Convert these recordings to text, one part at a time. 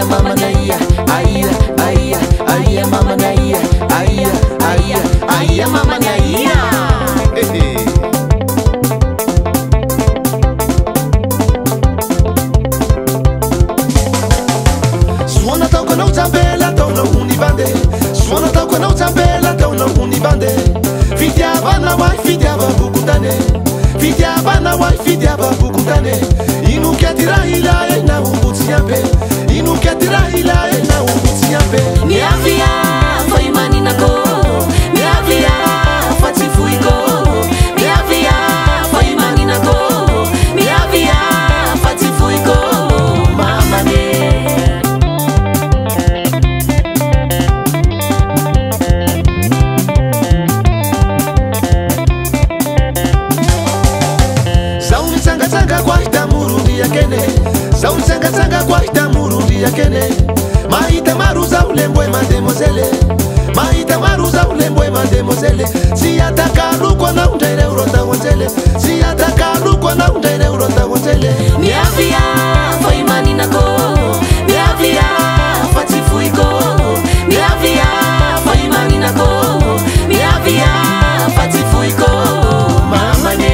aya mama na iya, aya aya aya mama na iya, aya aya aya mama na iya. Suona tao quando zabella tao no unibande, suona tao quando zabella tao no unibande. Fidiava na wai fidiava bukutane, fidiava na wai fidiava bukutane. Inu ketira ila e na umbutiape, inu ketira ila e na umbutiape. Mi avia foi manina ko, mi avia fati fuiko, mi avia foi manina ko, mi avia fati fuiko, mama ne. Sanga kwaita murundi yakene, saul sanga kwaita murundi yakene. Maita maruza ulembwe mademoiselle, maita maruza ulembwe mademoiselle. Si ataka lukwa na undere urota wonzele, si ataka lukwa na undere urota wonzele. Mi avia foi manina ko, mi avia fati fuiko, mi avia foi manina ko, mi avia fati fuiko, mama ne.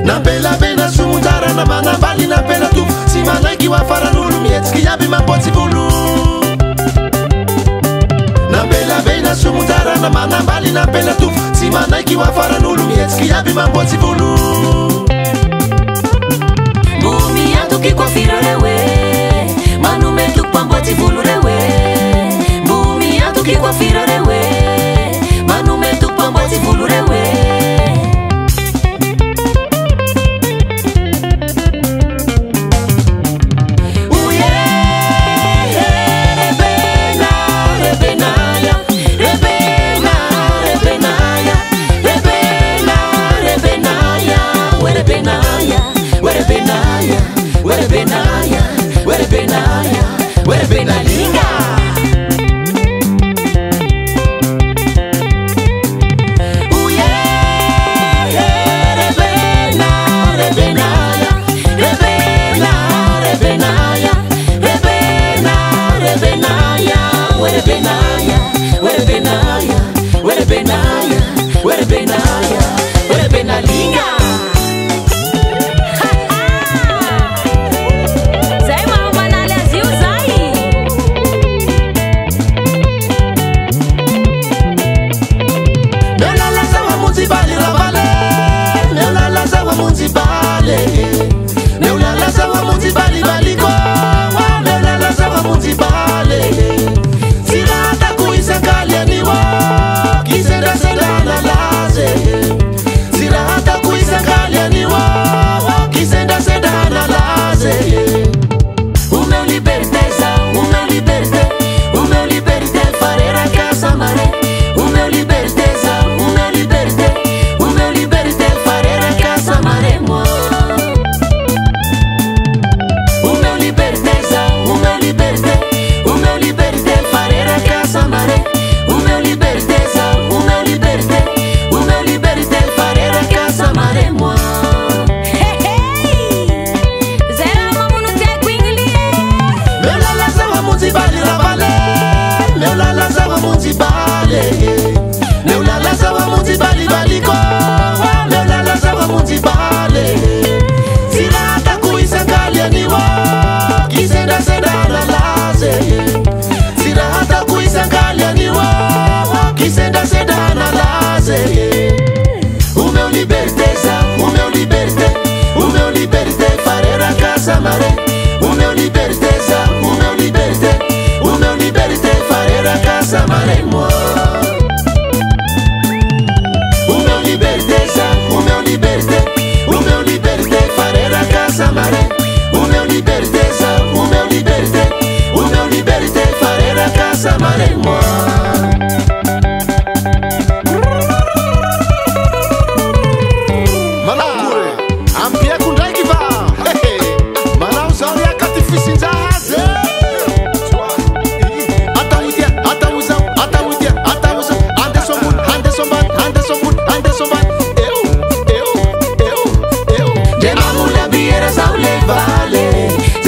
Napela bena sumutara na mana bali na pela tu si mana ki wa fara nulu mietski yabi mapoti bulu. Napela bena sumutara na mana bali na pela tu si mana ki wa fara nulu mietski yabi mapoti bulu. Bumi atu ki kwa fira rewe, manu metu pamboti bulu rewe. Bumi atu ki kwa fira rewe, manu metu pamboti bulu rewe. Where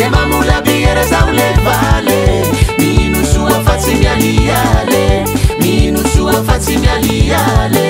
Temamula biereza ule vale Minusu wa Fatima liale Minusu wa Fatima liale